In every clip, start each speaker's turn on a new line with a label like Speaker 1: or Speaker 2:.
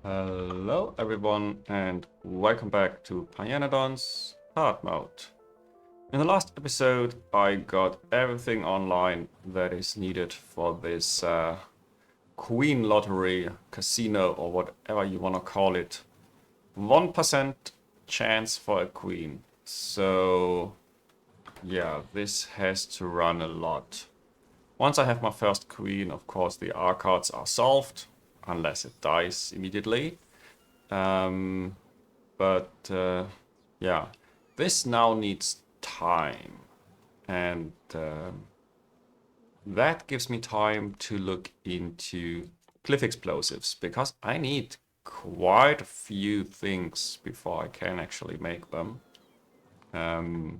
Speaker 1: Hello everyone and welcome back to Pyanodons Hard Mode. In the last episode I got everything online that is needed for this Queen Lottery Casino or whatever you want to call it. 1% chance for a queen. So yeah, this has to run a lot. Once I have my first queen, of course the R cards are solved, unless it dies immediately. Yeah, this now needs time, and that gives me time to look into cliff explosives because I need quite a few things before I can actually make them. Yeah,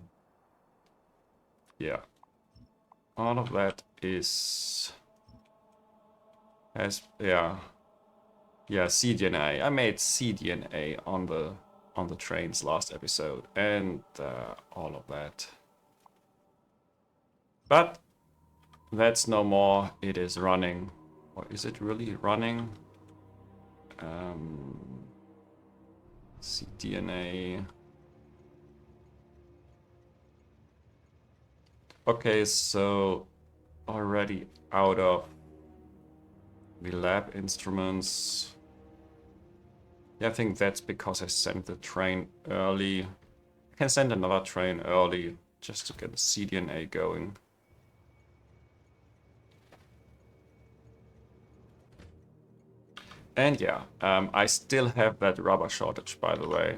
Speaker 1: all of that yeah, cDNA. I made cDNA on the trains last episode, and all of that. But that's no more. It is running. Or is it really running? cDNA. Okay, so already out of the lab instruments. Yeah, I think that's because I sent the train early. I can send another train early just to get the cDNA going. And yeah, I still have that rubber shortage, by the way.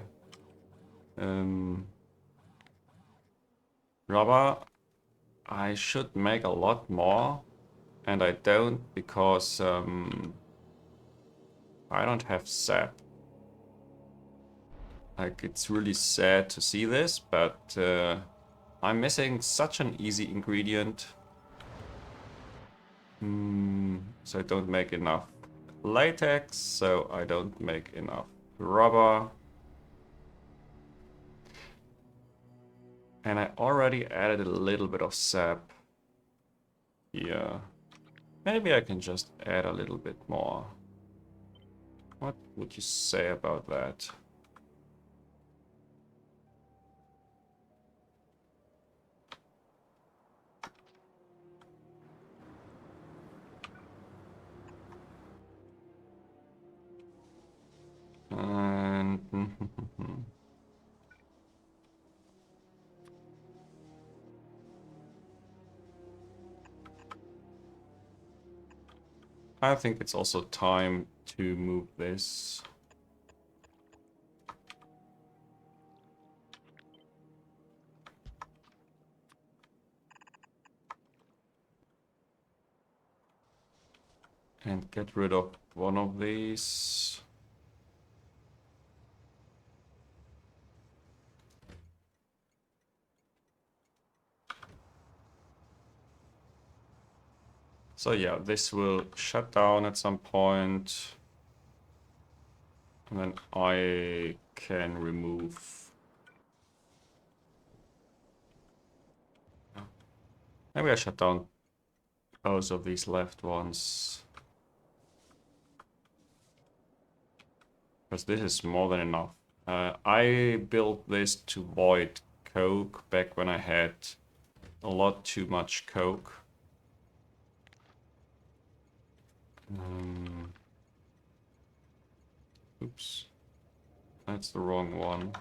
Speaker 1: Rubber, I should make a lot more, and I don't because I don't have sap. Like, it's really sad to see this, but I'm missing such an easy ingredient. So I don't make enough latex, so I don't make enough rubber. And I already added a little bit of sap here. Maybe I can just add a little bit more. What would you say about that? And I think it's also time to move this. And get rid of one of these. So yeah, this will shut down at some point. And then I can remove... Maybe I shut down both of these left ones. Because this is more than enough. I built this to void coke back when I had a lot too much coke. Oops. That's the wrong one.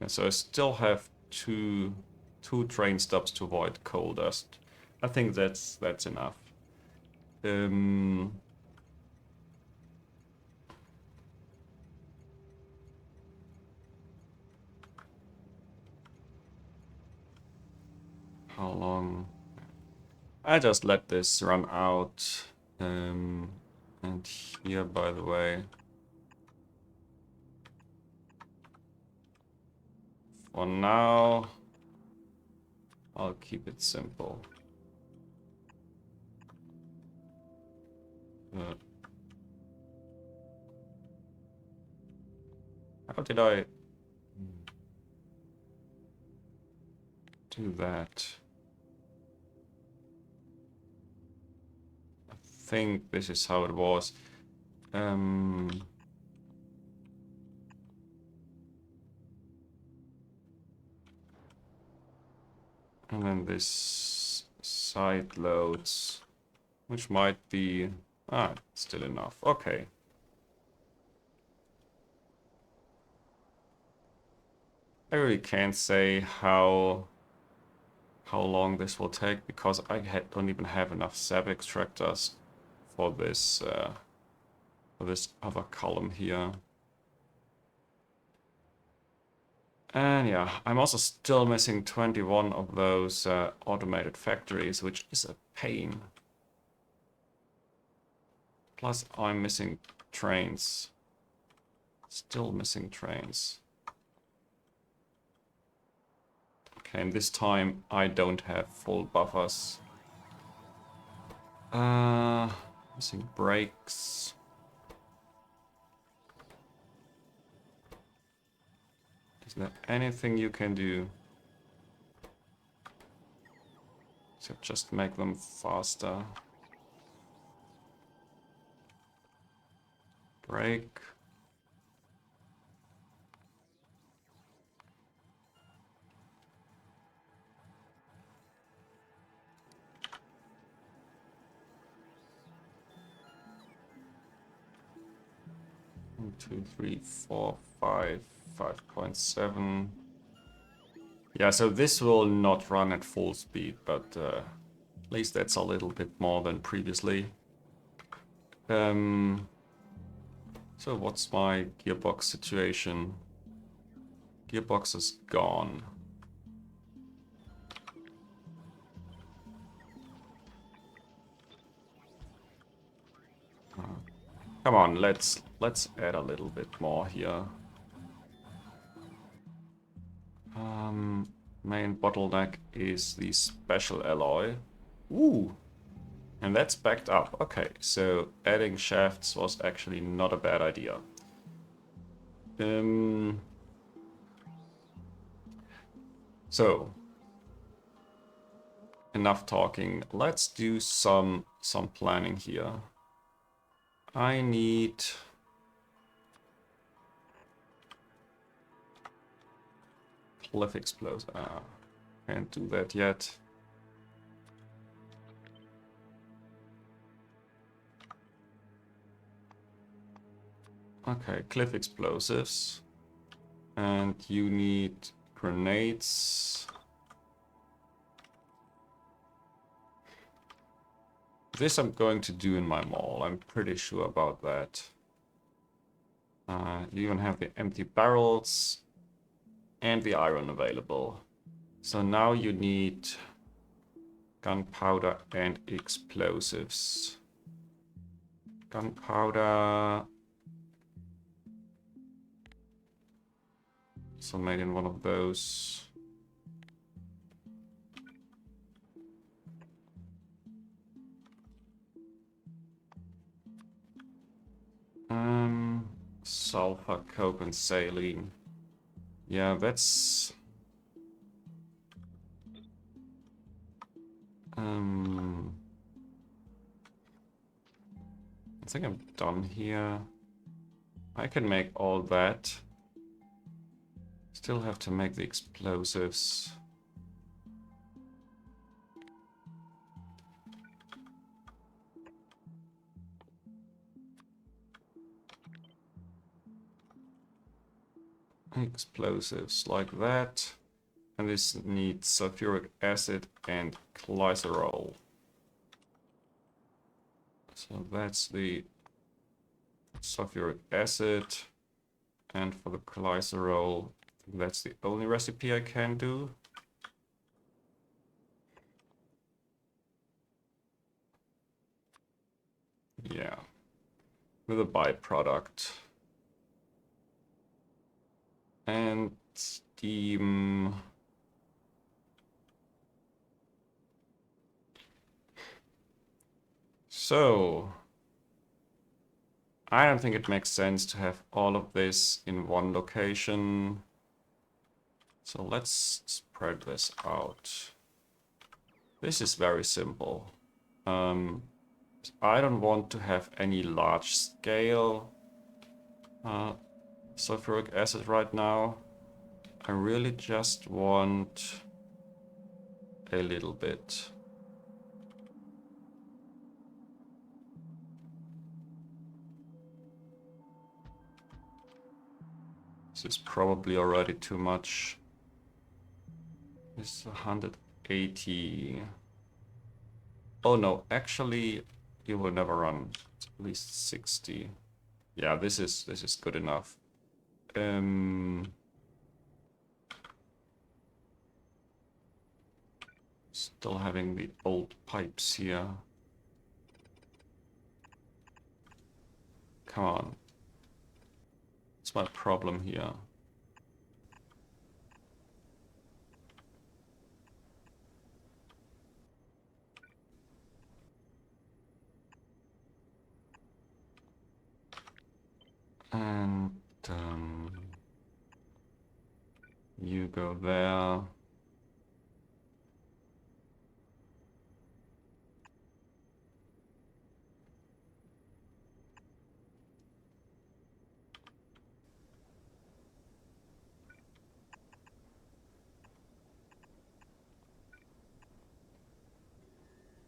Speaker 1: Yeah, so I still have two train stops to avoid coal dust. I think that's enough. How long? I just let this run out. And here, by the way, for now, I'll keep it simple. How did I... do that. I think this is how it was. And then this side loads, which might be still enough. Okay. I really can't say how long this will take because I don't even have enough sap extractors for this other column here. And yeah, I'm also still missing 21 of those automated factories, which is a pain. Plus I'm missing trains. Still missing trains. Okay, and this time I don't have full buffers. Missing brakes. Is there anything you can do? Except just make them faster. Brake. One, 2, 3, 4, 5, 5.7. Yeah, so this will not run at full speed, but at least that's a little bit more than previously. So what's my gearbox situation? Gearbox is gone. Come on, let's add a little bit more here. Main bottleneck is the special alloy. Ooh, and that's backed up. Okay, so adding shafts was actually not a bad idea. So enough talking. Let's do some planning here. I need cliff explosive. Can't do that yet. Okay, cliff explosives. And you need grenades. This I'm going to do in my mall. I'm pretty sure about that. You even have the empty barrels and the iron available. So now you need gunpowder and explosives. Gunpowder. So made in one of those. Sulfur, coke, and saline. Yeah, that's... I think I'm done here. I can make all that. Still have to make the explosives. Explosives like that. And this needs sulfuric acid and glycerol. So that's the sulfuric acid. And for the glycerol, that's the only recipe I can do. Yeah. With a byproduct. And steam. So, I don't think it makes sense to have all of this in one location. So let's spread this out. This is very simple. I don't want to have any large scale sulfuric acid right now. I really just want a little bit. This is probably already too much. This is 180. Oh no, actually, you will never run. It's at least 60. Yeah, this is good enough. Still having the old pipes here. Come on. It's my problem here. And you go there.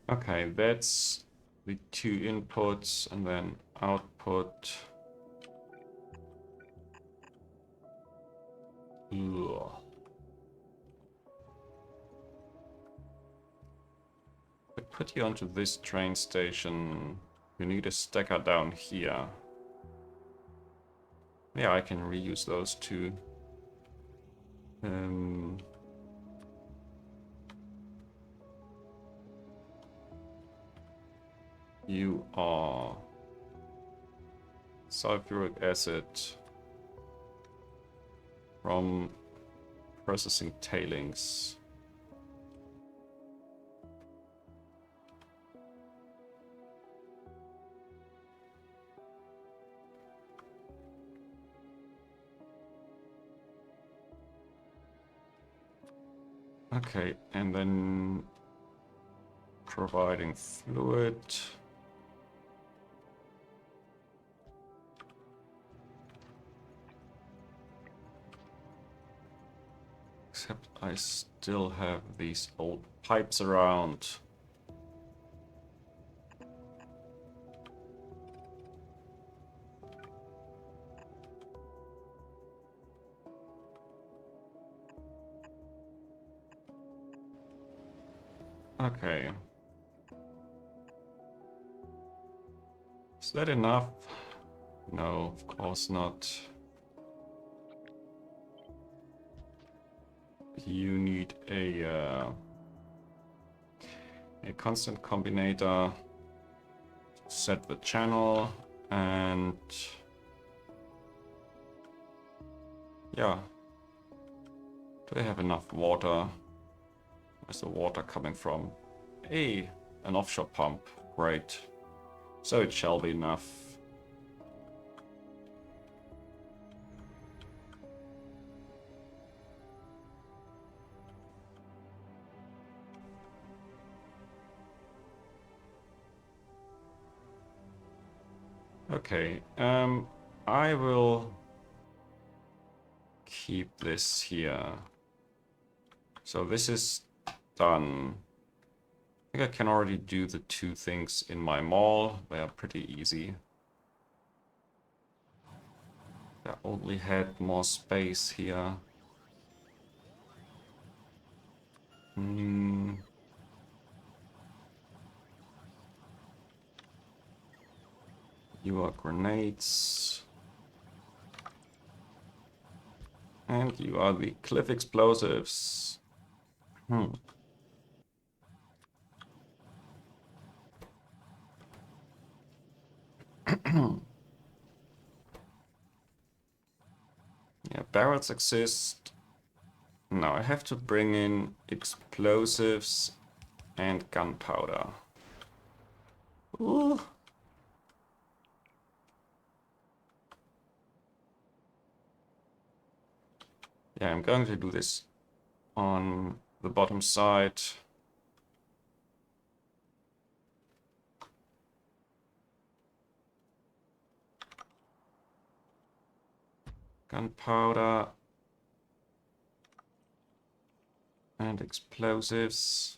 Speaker 1: Okay, that's the two inputs and then output. Ugh. I put you onto this train station. You need a stacker down here. Yeah, I can reuse those two. You are sulfuric acid from processing tailings. Okay, and then providing fluid. Except I still have these old pipes around. Okay. Is that enough? No, of course not. You need a constant combinator to set the channel, and yeah. Do I have enough water? Where's the water coming from? Hey, an offshore pump. Great. So it shall be enough. Okay, I will keep this here. So this is done. I think I can already do the two things in my mall. They are pretty easy. I only had more space here. You are grenades. And you are the cliff explosives. Yeah, barrels exist. Now I have to bring in explosives and gunpowder. Ooh. Yeah, I'm going to do this on the bottom side. Gunpowder and explosives.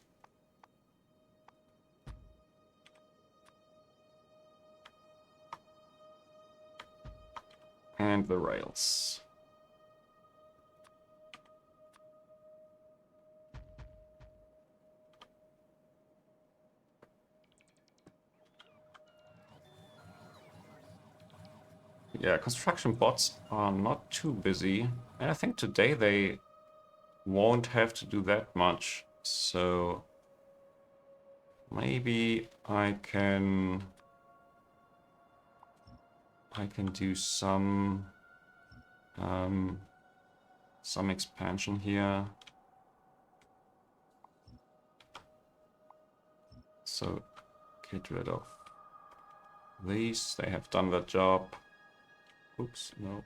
Speaker 1: And the rails. Yeah, construction bots are not too busy. And I think today they won't have to do that much. So maybe I can do some expansion here. So get rid of these. They have done their job. Oops, no.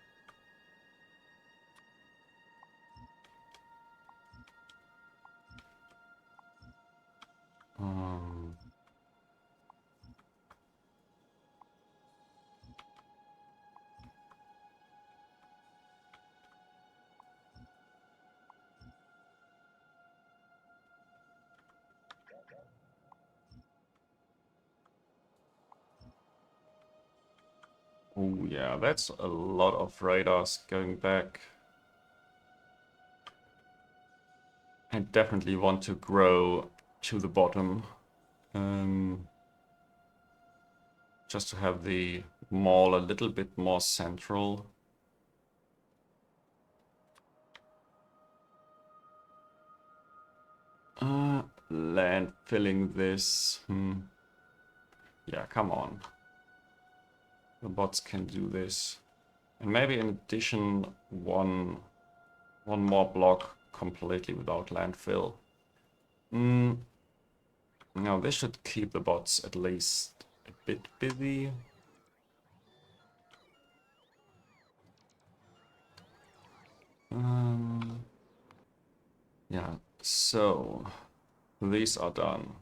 Speaker 1: Oh yeah, that's a lot of radars going back. I definitely want to grow to the bottom. Just to have the mall a little bit more central. Land filling this. Yeah, come on. The bots can do this. And maybe in addition, one more block completely without landfill. Now this should keep the bots at least a bit busy. Yeah, so these are done.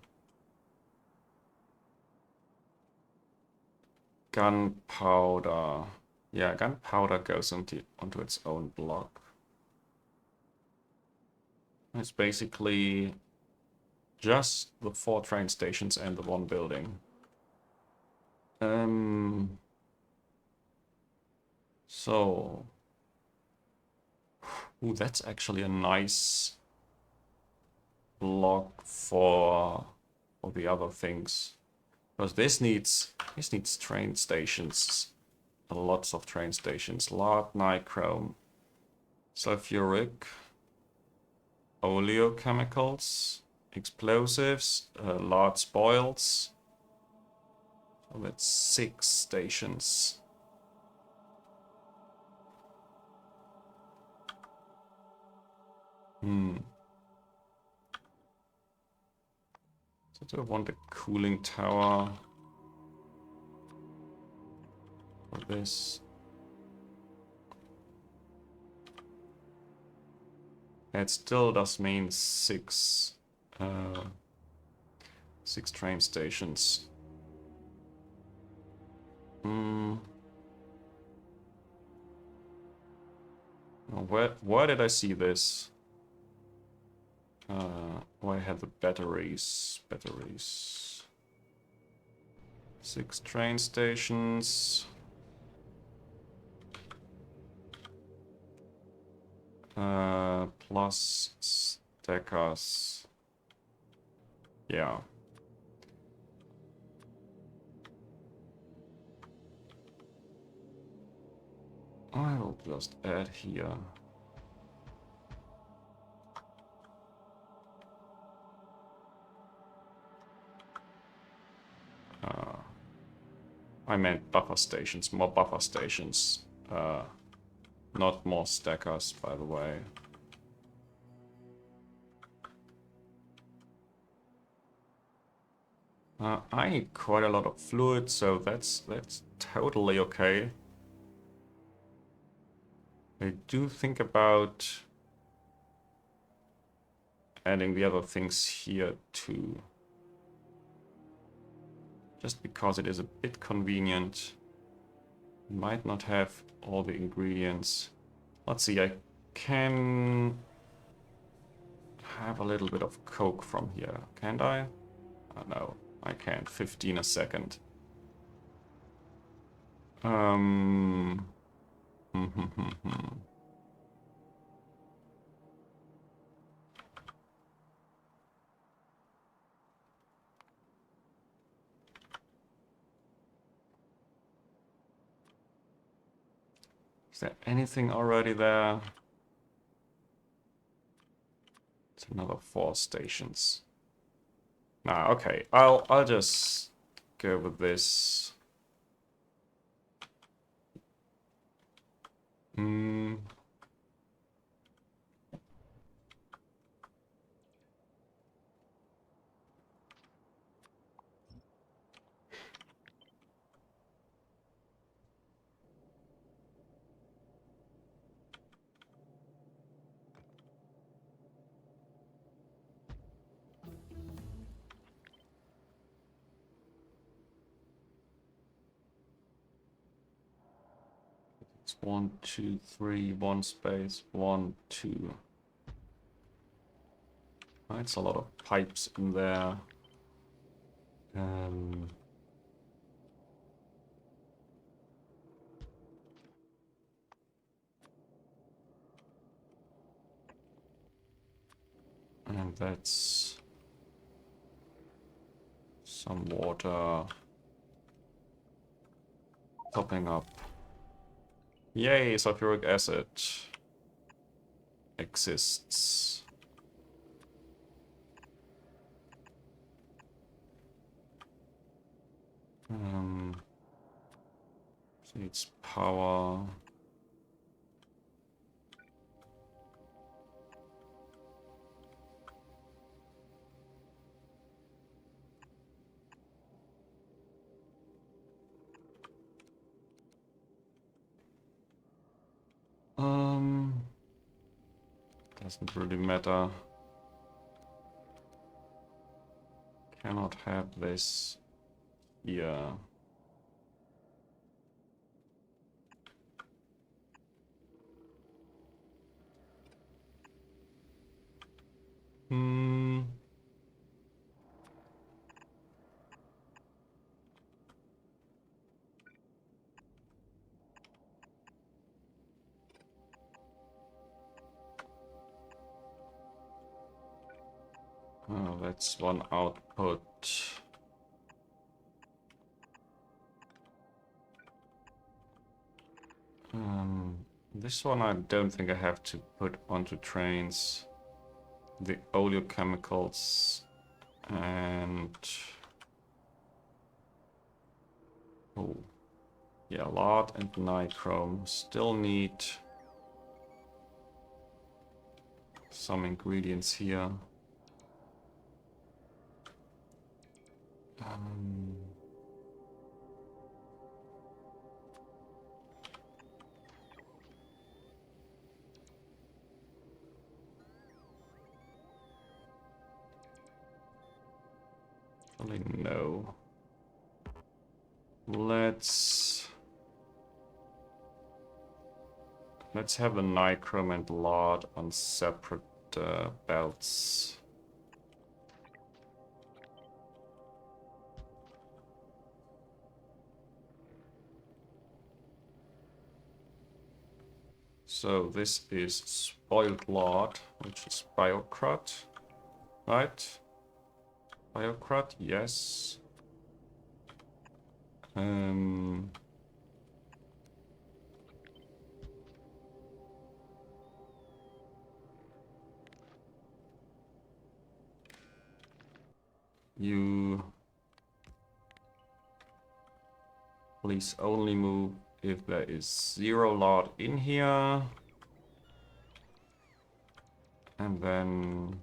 Speaker 1: Gunpowder. Yeah, gunpowder goes onto its own block. It's basically just the 4 train stations and the 1 building. So... Ooh, that's actually a nice block for the other things. Because this needs train stations. Lots of train stations. Lard, nichrome, sulfuric, oleochemicals, explosives, lard spoils. So that's 6 stations. So do I want a cooling tower for this? It still does mean 6 train stations. Where did I see this? Where I had the batteries. 6 train stations. Plus stackers. Yeah. I will just add here. I meant buffer stations, more buffer stations. Not more stackers, by the way. I need quite a lot of fluid, so that's totally okay. I do think about adding the other things here too. Just because it is a bit convenient. Might not have all the ingredients. Let's see, I can have a little bit of coke from here, can't I? No, I can't. 15 a second. Is there anything already there? It's another 4 stations. Nah, okay. I'll just go with this. It's 1, 2, 3, 1 space, 1, 2. It's a lot of pipes in there. And that's some water topping up. Yay, sulfuric acid exists. Needs power. Doesn't really matter. Cannot have this here. Oh, that's one output. This one I don't think I have to put onto trains. The oleochemicals and... Oh, yeah, lard and nichrome. Still need some ingredients here. Actually, no. Let's have the nichrome and lard on separate belts. So this is spoiled lard, which is biocrut, right? Biocrut, yes. You please only move if there is 0 lard in here. And then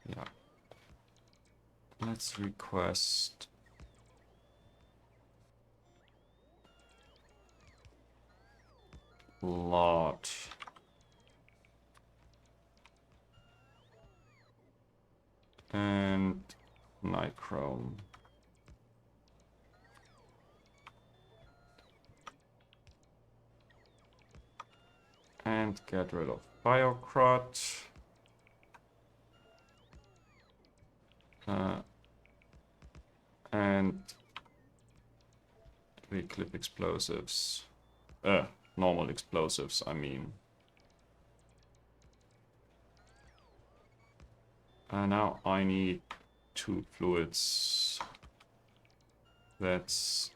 Speaker 1: yeah. Let's request lot. And nichrome. And get rid of biocrot. And we clip explosives. Normal explosives, I mean. Now I need 2 fluids. That's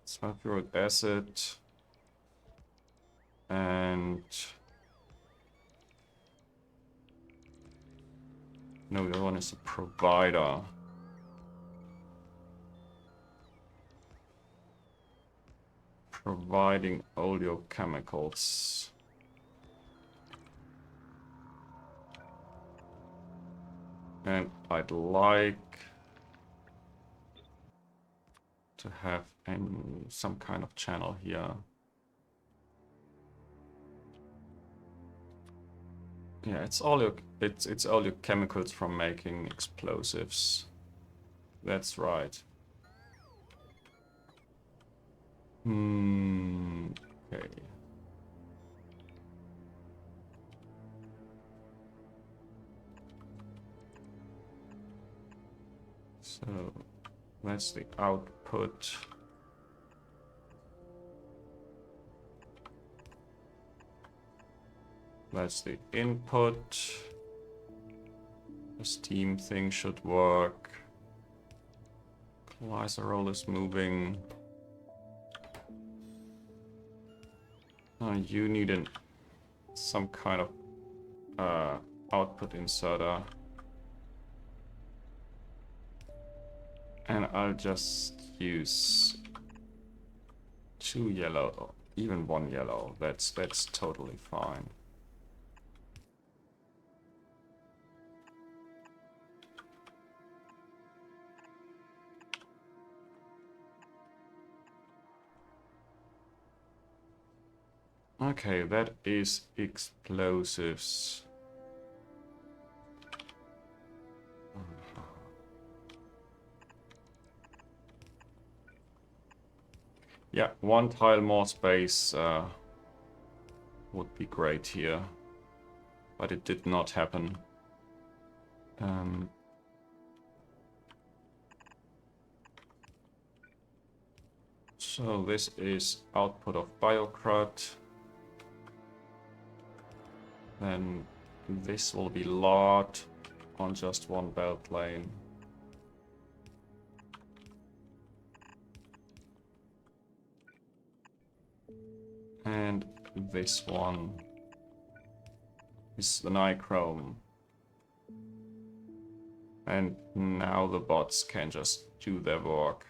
Speaker 1: sulfuric acid and no, the other one is a provider. Providing oleochemicals. And I'd like to have some kind of channel here. Yeah, it's oleochemicals from making explosives. That's right. Okay. So that's the output. That's the input. The steam thing should work. Glycerol is moving. You need some kind of output inserter. And I'll just use 2 yellow, or even 1 yellow. That's totally fine. Okay, that is explosives. Yeah, 1 tile more space would be great here, but it did not happen. So this is output of biocrot. Then this will be lot on just 1 belt lane. And this one is the nichrome. And now the bots can just do their work.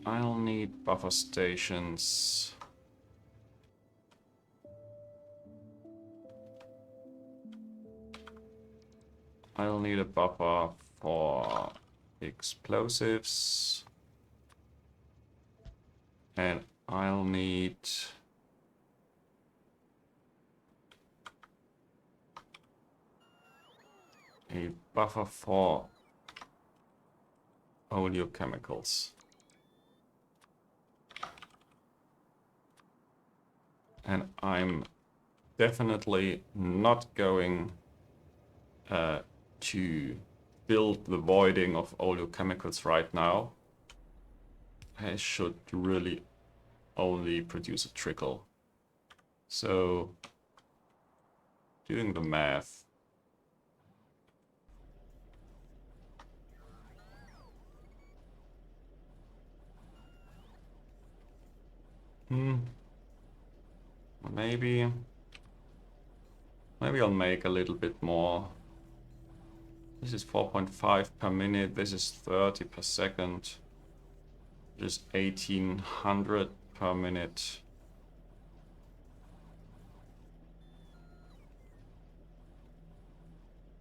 Speaker 1: I'll need buffer stations. I'll need a buffer for explosives. And I'll need a buffer for oleochemicals. And I'm definitely not going to build the voiding of oleochemicals right now. I should really only produce a trickle. So, doing the math. Maybe I'll make a little bit more. This is 4.5 per minute. This is 30 per second. Just 1800 per minute.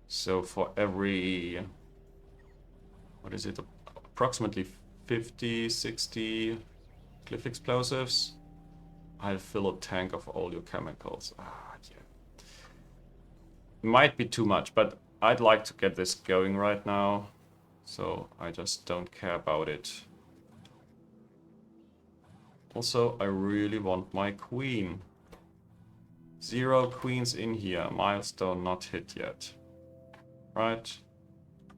Speaker 1: So for every, what is it, approximately 50, 60 Cliff explosives. I'll fill a tank of all your chemicals. Ah, yeah. Might be too much, but I'd like to get this going right now. So I just don't care about it. Also, I really want my queen. 0 queens in here. Milestone not hit yet. Right?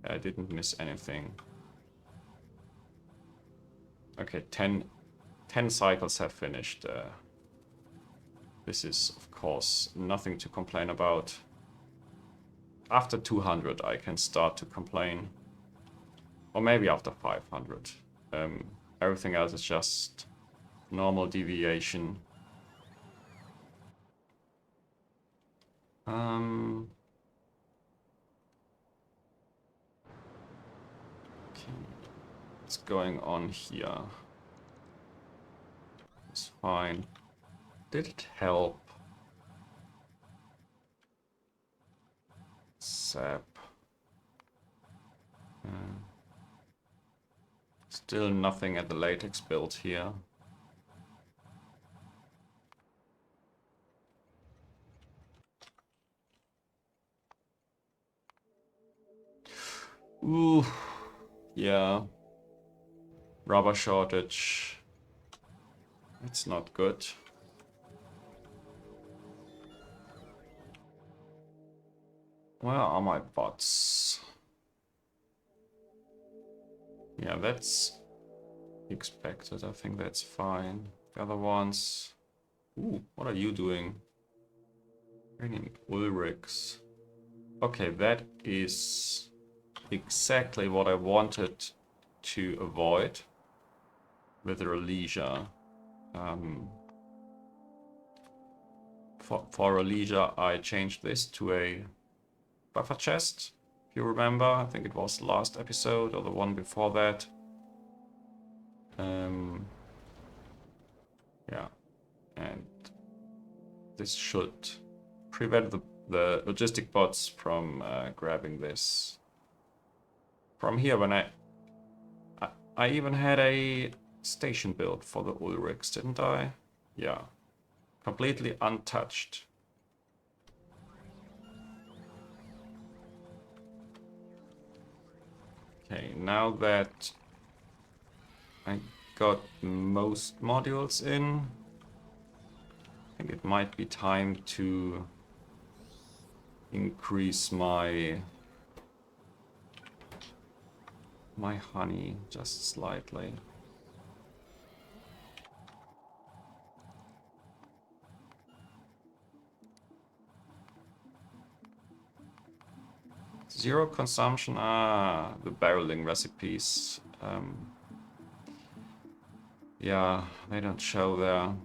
Speaker 1: I didn't miss anything. Okay, 10 cycles have finished. This is, of course, nothing to complain about. After 200, I can start to complain. Or maybe after 500. Everything else is just normal deviation. Okay. What's going on here? It's fine. Did it help? Sap. Still nothing at the latex build here. Ooh, yeah. Rubber shortage. It's not good. Where are my bots? Yeah, that's expected. I think that's fine. The other ones... Ooh, what are you doing? Bringing Ulrichs. Okay, that is exactly what I wanted to avoid with Relesia. For Relesia, I changed this to a buffer chest. If you remember, I think it was the last episode or the one before that. Yeah, and this should prevent the logistic bots from grabbing this. From here, when I even had a station built for the Ulrichs, didn't I? Yeah, completely untouched. Okay, now that I got most modules in, I think it might be time to increase my honey just slightly. Zero consumption, the barreling recipes. Yeah, they don't show there.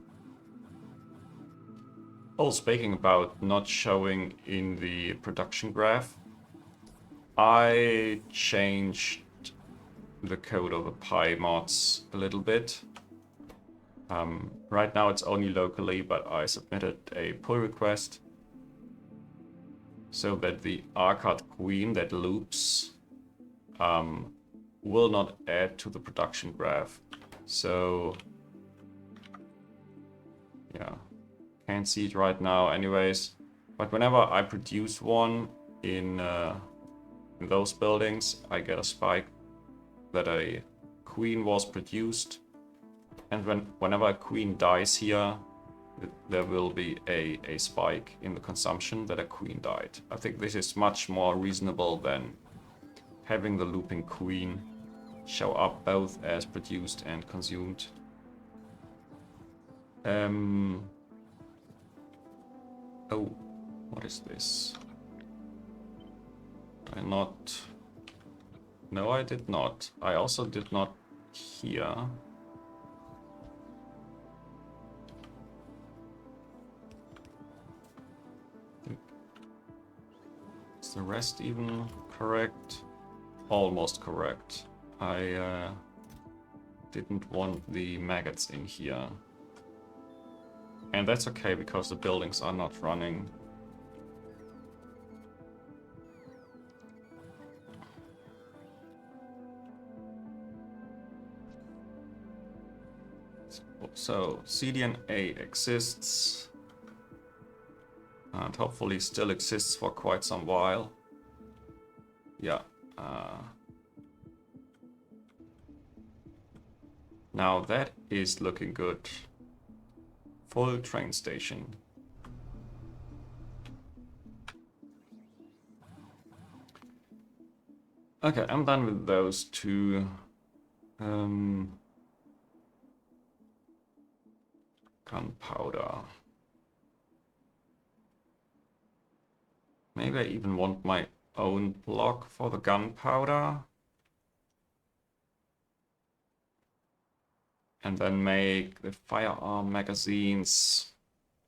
Speaker 1: Oh, speaking about not showing in the production graph, I changed the code of the Pi mods a little bit. Right now it's only locally, but I submitted a pull request so that the Arcade Queen that loops will not add to the production graph. So yeah, can't see it right now anyways. But whenever I produce one in those buildings, I get a spike that a queen was produced. And whenever a queen dies here, there will be a spike in the consumption that a queen died. I think this is much more reasonable than having the looping queen show up both as produced and consumed. Oh, what is this? Did I not? No, I did not. I also did not hear. Is the rest even correct? Almost correct. I didn't want the maggots in here. And that's okay because the buildings are not running. Let's So CDNA exists and hopefully still exists for quite some while. Yeah. Now that is looking good. Full train station. Okay, I'm done with those two. Gunpowder. Maybe I even want my own block for the gunpowder. And then make the firearm magazines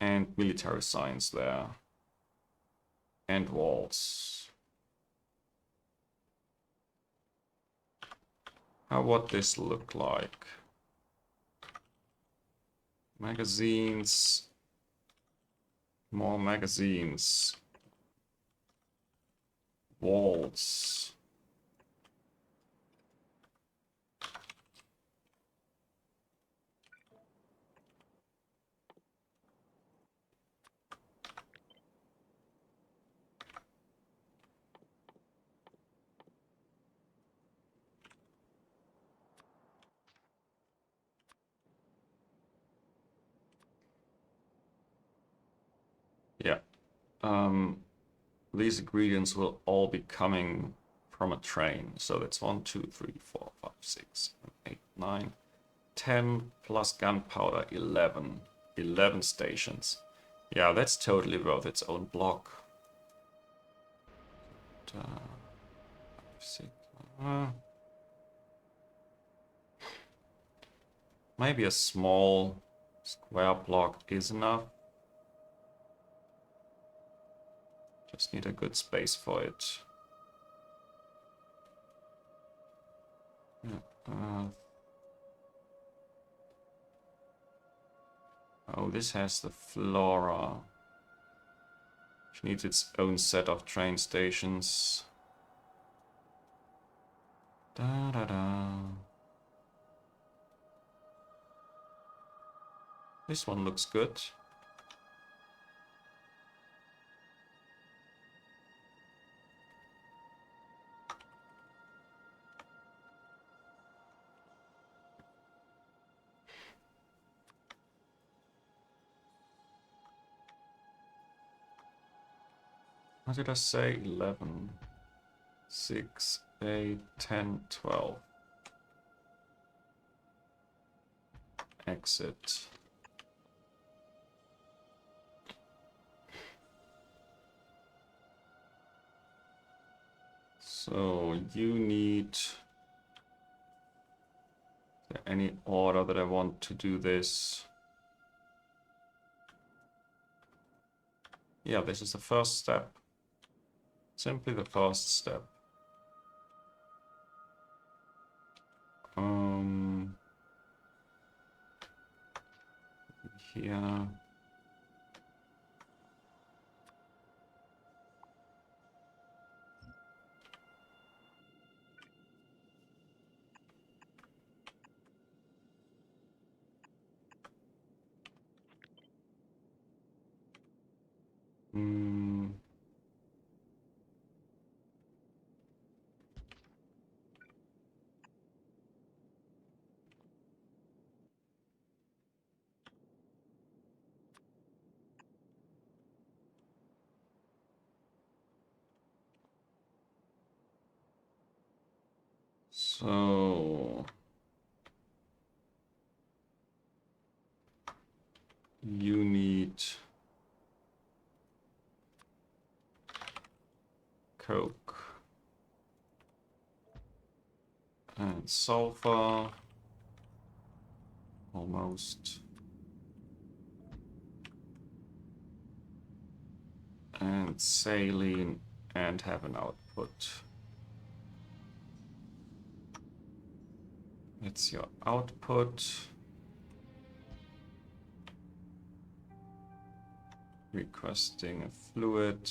Speaker 1: and military science there. And walls. How would this look like? Magazines. More magazines. Walls. Yeah. These ingredients will all be coming from a train. So that's 1, 2, 3, 4, 5, 6, 7, 8, 9, 10 plus gunpowder, 11. 11 stations. Yeah, that's totally worth its own block. Maybe a small square block is enough. Just need a good space for it. Yeah, oh, this has the flora. Which needs its own set of train stations. Da da da. This one looks good. What did I say? 11, 6, 8, 10, 12. Exit. So you need... Is there any order that I want to do this? Yeah, this is the first step. Simply the first step. Here. So you need coke and sulfur, almost, and saline, and have an output. It's your output. Requesting a fluid,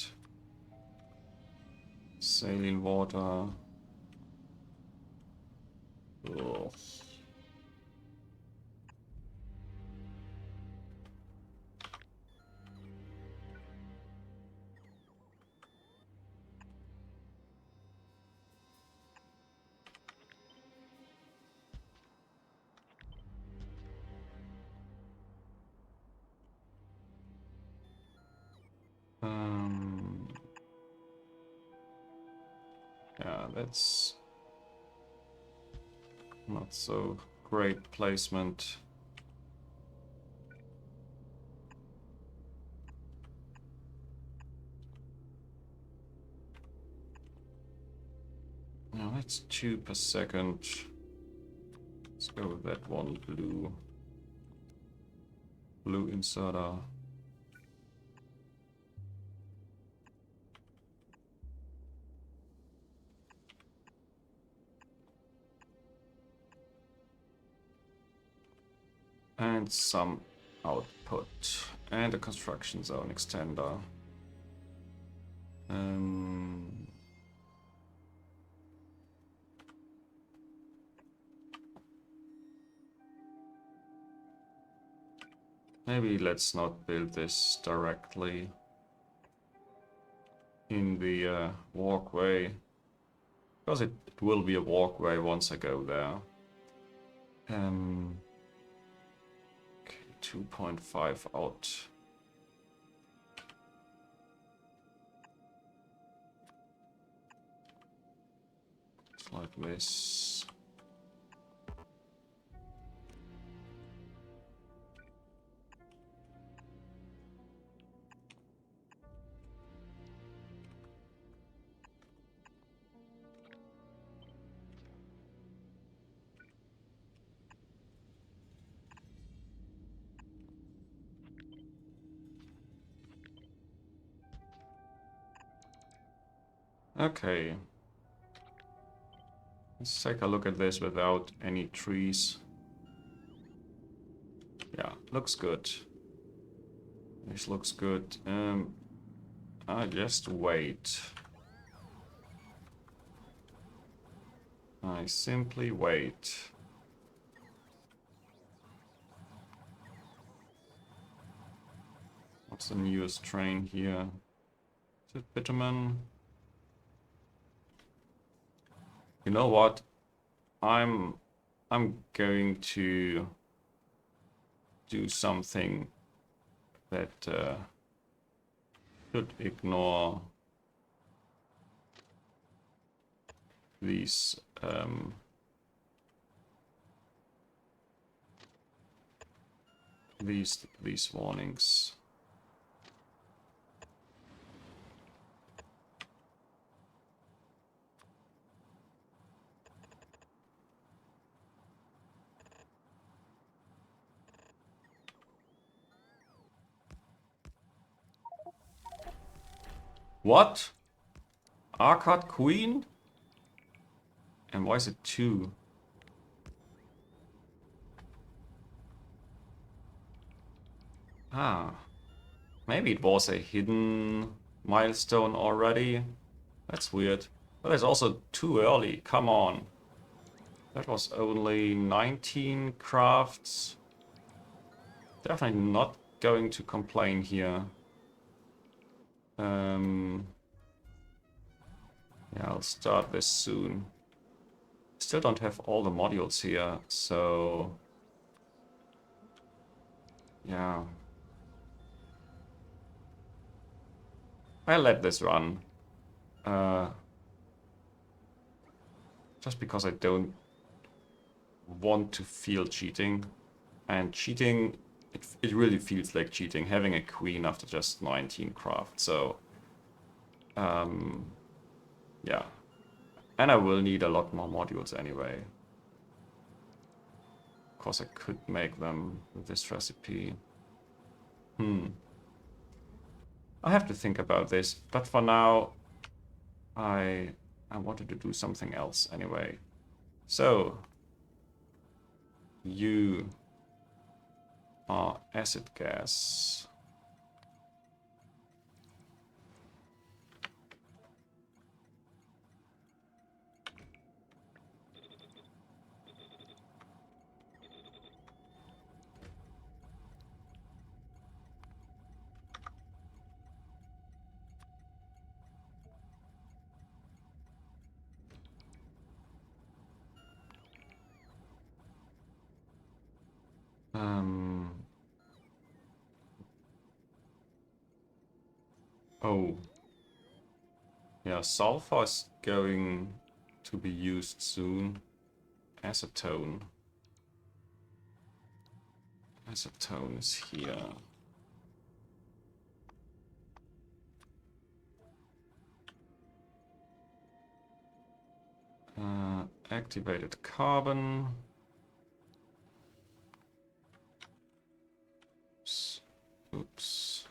Speaker 1: saline water. Ugh. that's not so great placement. Now that's 2 per second. Let's go with that one blue inserter. And some output. And a construction zone extender. Maybe let's not build this directly in the walkway, because it will be a walkway once I go there. Okay, 2.5 out. It's like this. Okay. Let's take a look at this without any trees. Yeah, looks good. This looks good. I just wait. I simply wait. What's the newest train here? Is it bitumen? You know what? I'm going to do something that should ignore these these warnings. What? Arcad Queen? And why is it 2? Ah. Maybe it was a hidden milestone already. That's weird. But it's also too early. Come on. That was only 19 crafts. Definitely not going to complain here. Yeah, I'll start this soon. Still don't have all the modules here, so yeah. I'll let this run. Just because I don't want to feel cheating. And cheating, it really feels like cheating, having a queen after just 19 crafts, so yeah. And I will need a lot more modules anyway. Of course I could make them with this recipe. I have to think about this, but for now I wanted to do something else anyway. So you are acid gas. Oh. Yeah, sulfur is going to be used soon. Acetone. Acetone is here. Activated carbon. Oops.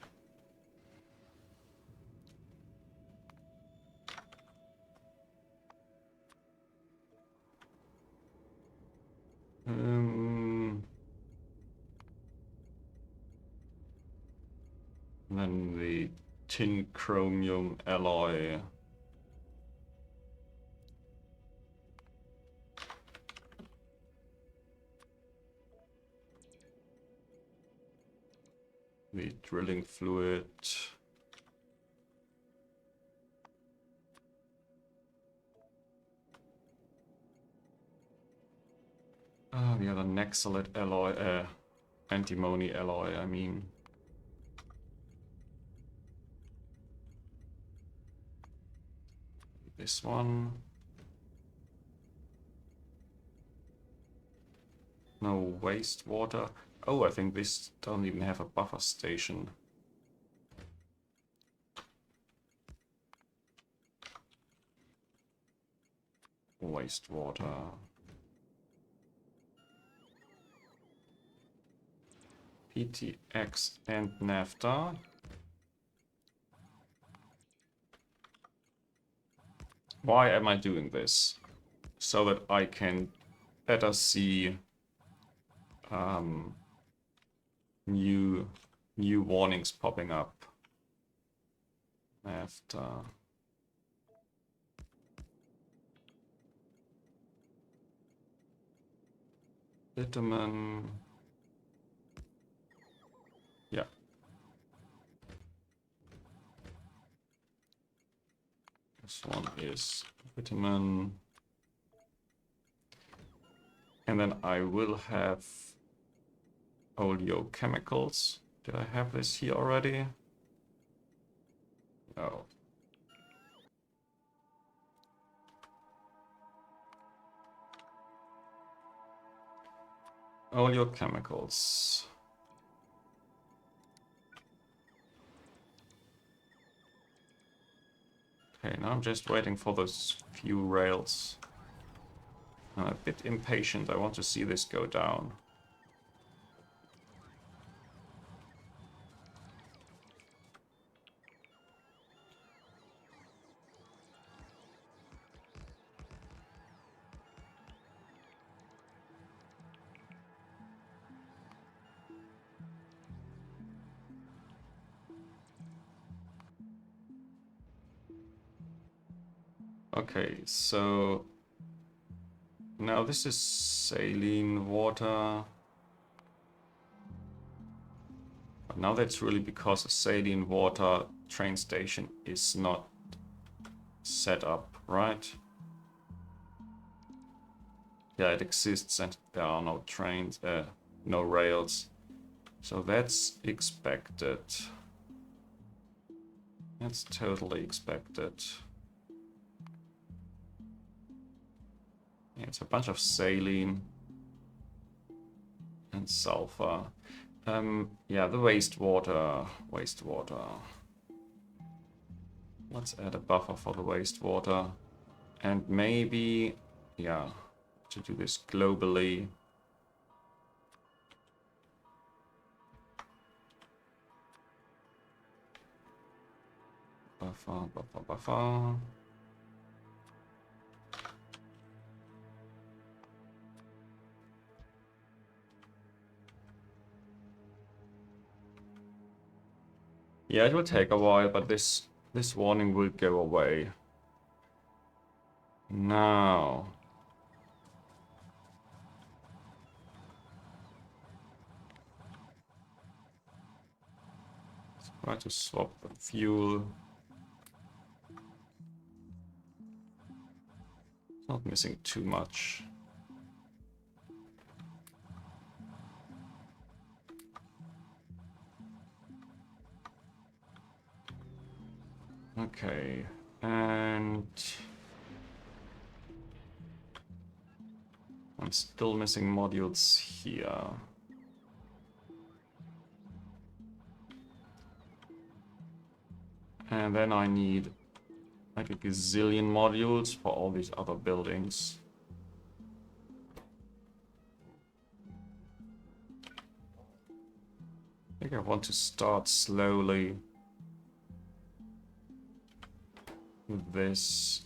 Speaker 1: Then the tin chromium alloy. The drilling fluid. The other Nexalate alloy, antimony alloy, I mean. This one. No wastewater. Oh, I think this doesn't even have a buffer station. Wastewater. PTX and naphtha. Why am I doing this? So that I can better see new warnings popping up. Naphtha. Vitamin. Yeah. This one is vitamin. And then I will have oleochemicals. Did I have this here already? No. Oleochemicals. Okay, now I'm just waiting for those few rails. I'm a bit impatient. I want to see this go down. Okay, so now this is saline water. But now that's really because a saline water train station is not set up, right? Yeah, it exists and there are no trains, no rails. So that's expected. That's totally expected. Yeah, it's a bunch of saline and sulfur. Yeah, the wastewater. Let's add a buffer for the wastewater. And maybe, yeah, to do this globally. Buffer. Yeah, it will take a while, but this warning will go away. Now. Let's try to swap the fuel. Not missing too much. Okay, and still missing modules here. And then I need like a gazillion modules for all these other buildings. I think I want to start slowly with this.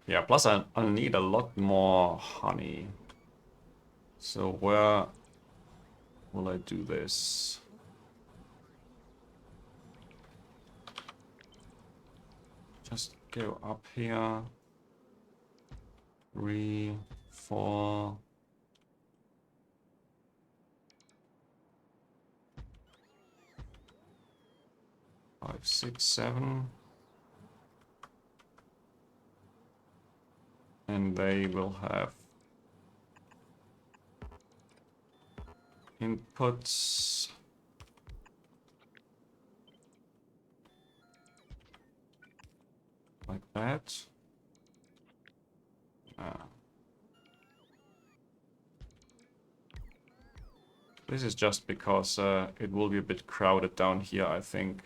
Speaker 1: Yeah, plus I'll need a lot more honey. So where will I do this? Just go up here. 3, 4. Five, 6, 7. And they will have inputs. Like that. This is just because it will be a bit crowded down here, I think.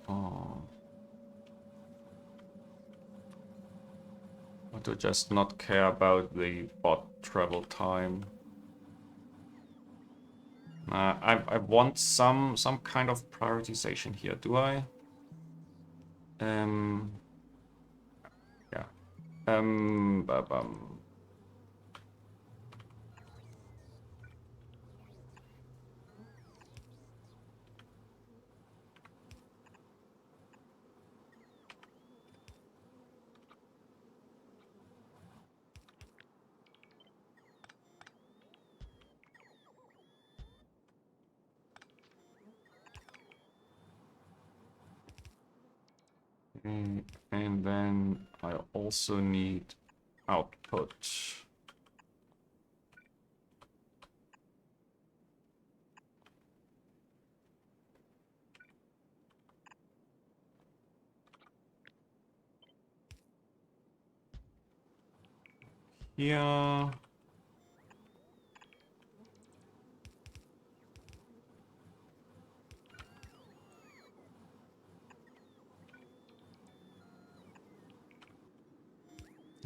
Speaker 1: Oh. I do just not care about the bot travel time. I want some kind of prioritization here, do I? Yeah. And then I also need output. Here.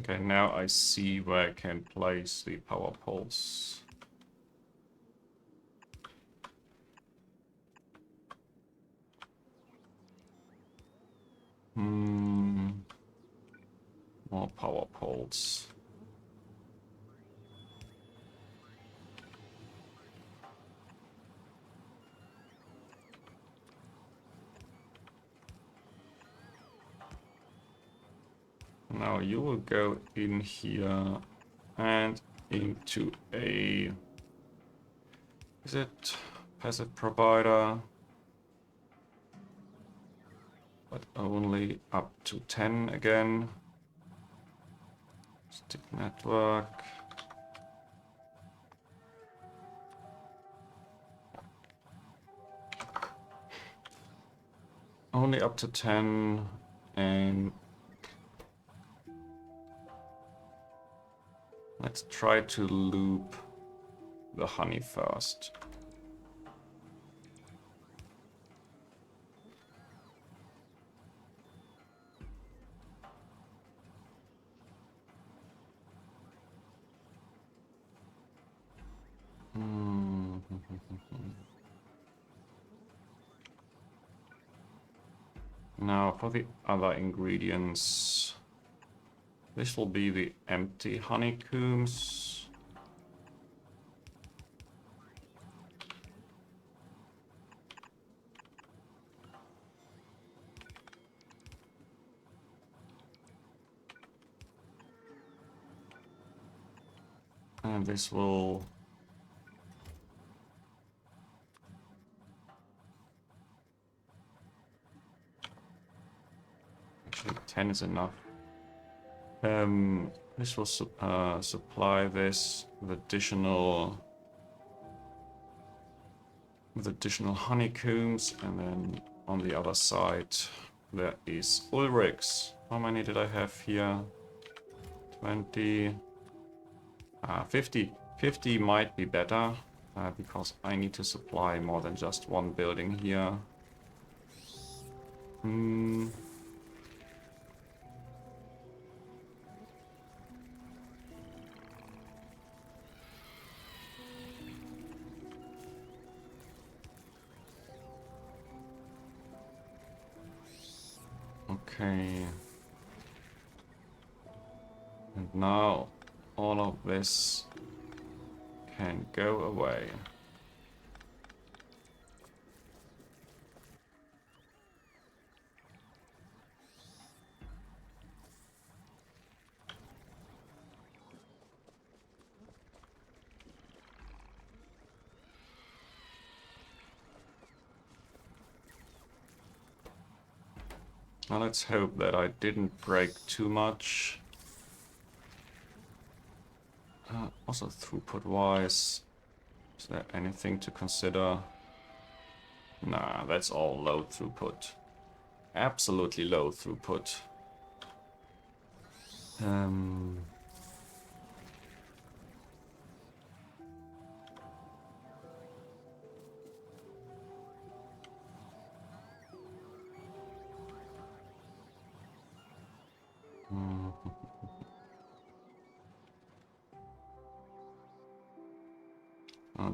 Speaker 1: Okay, now I see where I can place the power poles. More power poles. Now you will go in here and into a... Is it passive provider? But only up to 10 again. Stick network. Only up to 10, and let's try to loop the honey first. Now for the other ingredients, this will be the empty honeycombs. And this will Actually, 10 is enough. This will supply this with additional honeycombs, and then on the other side there is Ulrich's. How many did I have here? 20. 50. 50 might be better, because I need to supply more than just one building here. Okay. And now all of this can go away. Now let's hope that I didn't break too much. Also throughput wise, is there anything to consider? Nah, that's all low throughput. Absolutely low throughput.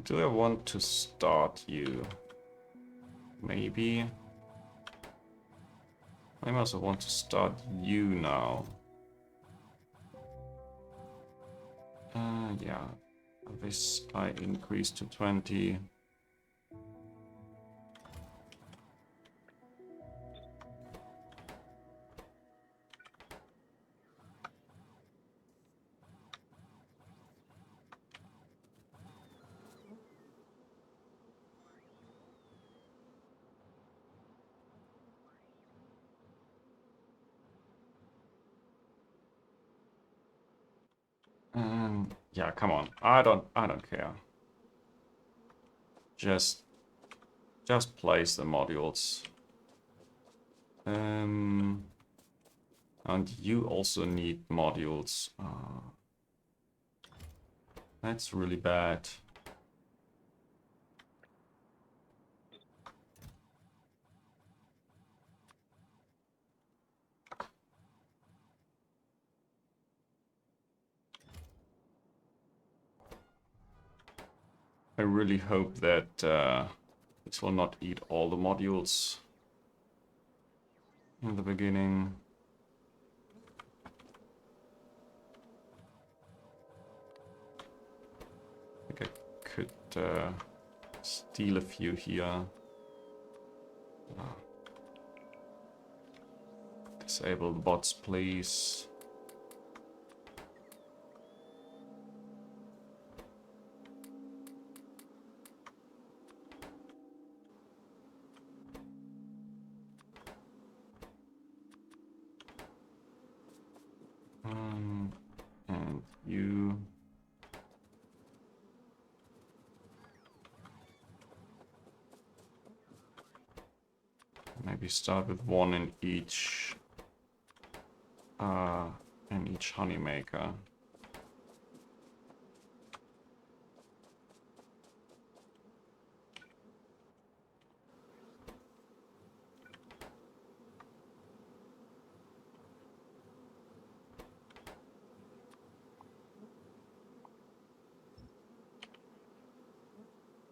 Speaker 1: Do I want to start you? Maybe. I also want to start you now. Yeah. This I increased to 20. Yeah, come on. I don't care. Just place the modules. And you also need modules. That's really bad. I really hope that this will not eat all the modules in the beginning. I think I could steal a few here. Disable the bots, please. And you. Maybe start with one in each honey maker.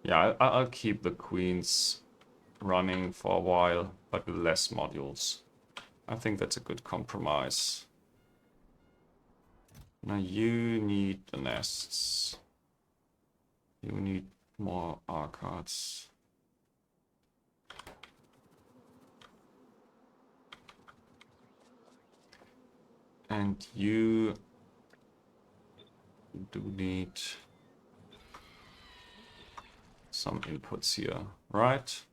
Speaker 1: Yeah, I'll keep the queens running for a while, but with less modules. I think that's a good compromise. Now you need the nests. You need more arcades. And you do need some inputs here, right?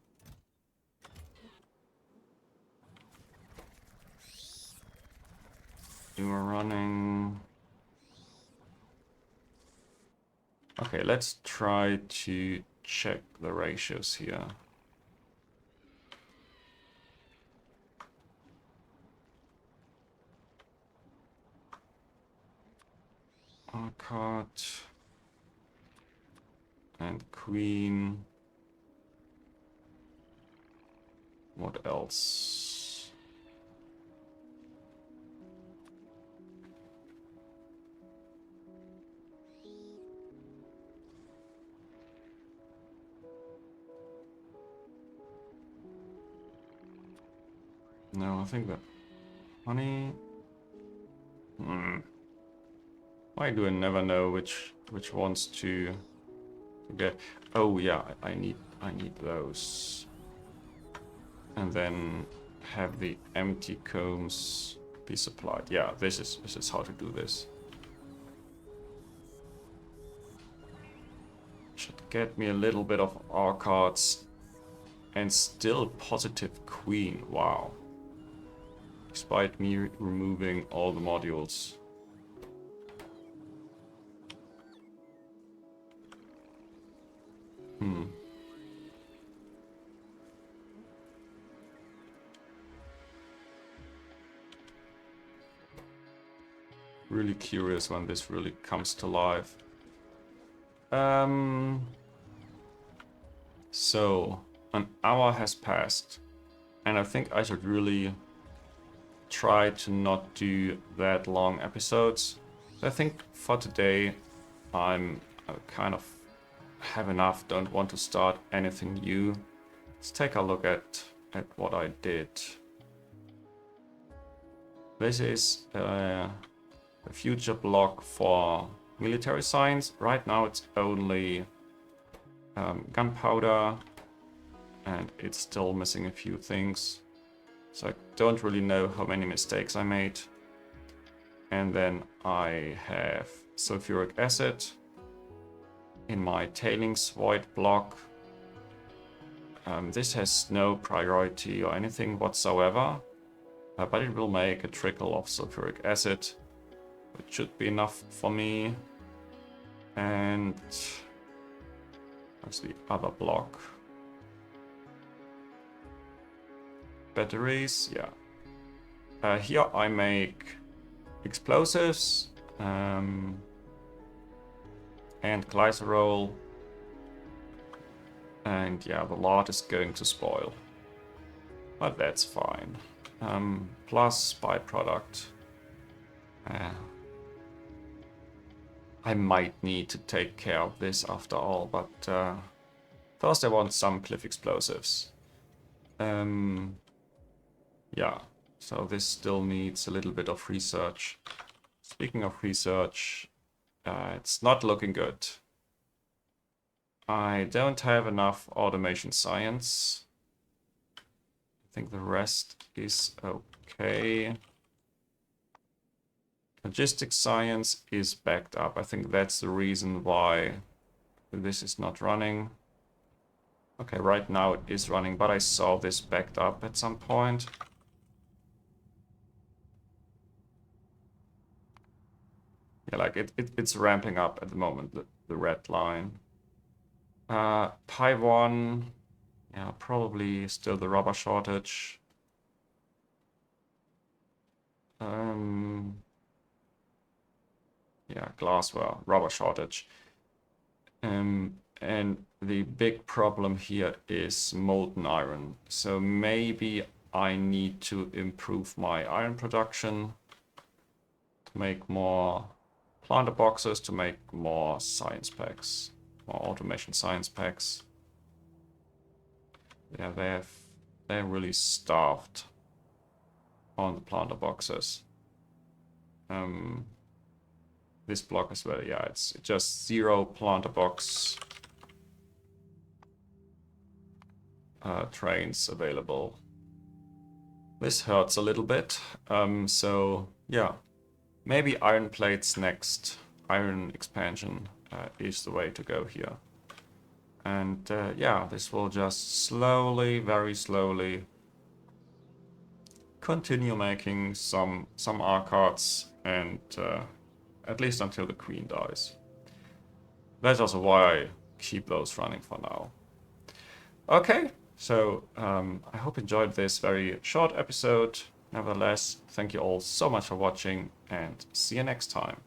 Speaker 1: You are running. Okay, let's try to check the ratios here. Card and queen. What else? No, I think that honey. Why do I never know which ones to get? Oh yeah, I need those. And then have the empty combs be supplied. Yeah, this is how to do this. Should get me a little bit of R cards and still positive queen. Wow. Despite me removing all the modules. Really curious when this really comes to life. So, an hour has passed. And I think I should really try to not do that long episodes. So I think for today, I kind of have enough, don't want to start anything new. Let's take a look at what I did. This is a future block for military science. Right now it's only gunpowder, and it's still missing a few things. So I don't really know how many mistakes I made. And then I have sulfuric acid in my tailings void block. This has no priority or anything whatsoever, but it will make a trickle of sulfuric acid, which should be enough for me. And that's the other block. Batteries, yeah. Here I make explosives and glycerol. And yeah, the lot is going to spoil. But that's fine. Plus byproduct. I might need to take care of this after all, but first I want some cliff explosives. Yeah, so this still needs a little bit of research. Speaking of research, it's not looking good. I don't have enough automation science. I think the rest is okay. Logistics science is backed up. I think that's the reason why this is not running. Okay, right now it is running, but I saw this backed up at some point. Yeah, like it's ramping up at the moment, the red line. Pi 1, yeah, probably still the rubber shortage. Yeah, glassware, rubber shortage. And the big problem here is molten iron. So maybe I need to improve my iron production to make more planter boxes, to make more science packs, more automation science packs. Yeah, they're really starved on the planter boxes. This block as well, yeah, it's just 0 planter box trains available. This hurts a little bit, so yeah, maybe iron plates next. Iron expansion is the way to go here. And yeah, this will just slowly, very slowly continue making some art cards, and at least until the queen dies. That's also why I keep those running for now. Okay, so I hope you enjoyed this very short episode. Nevertheless, thank you all so much for watching, and see you next time.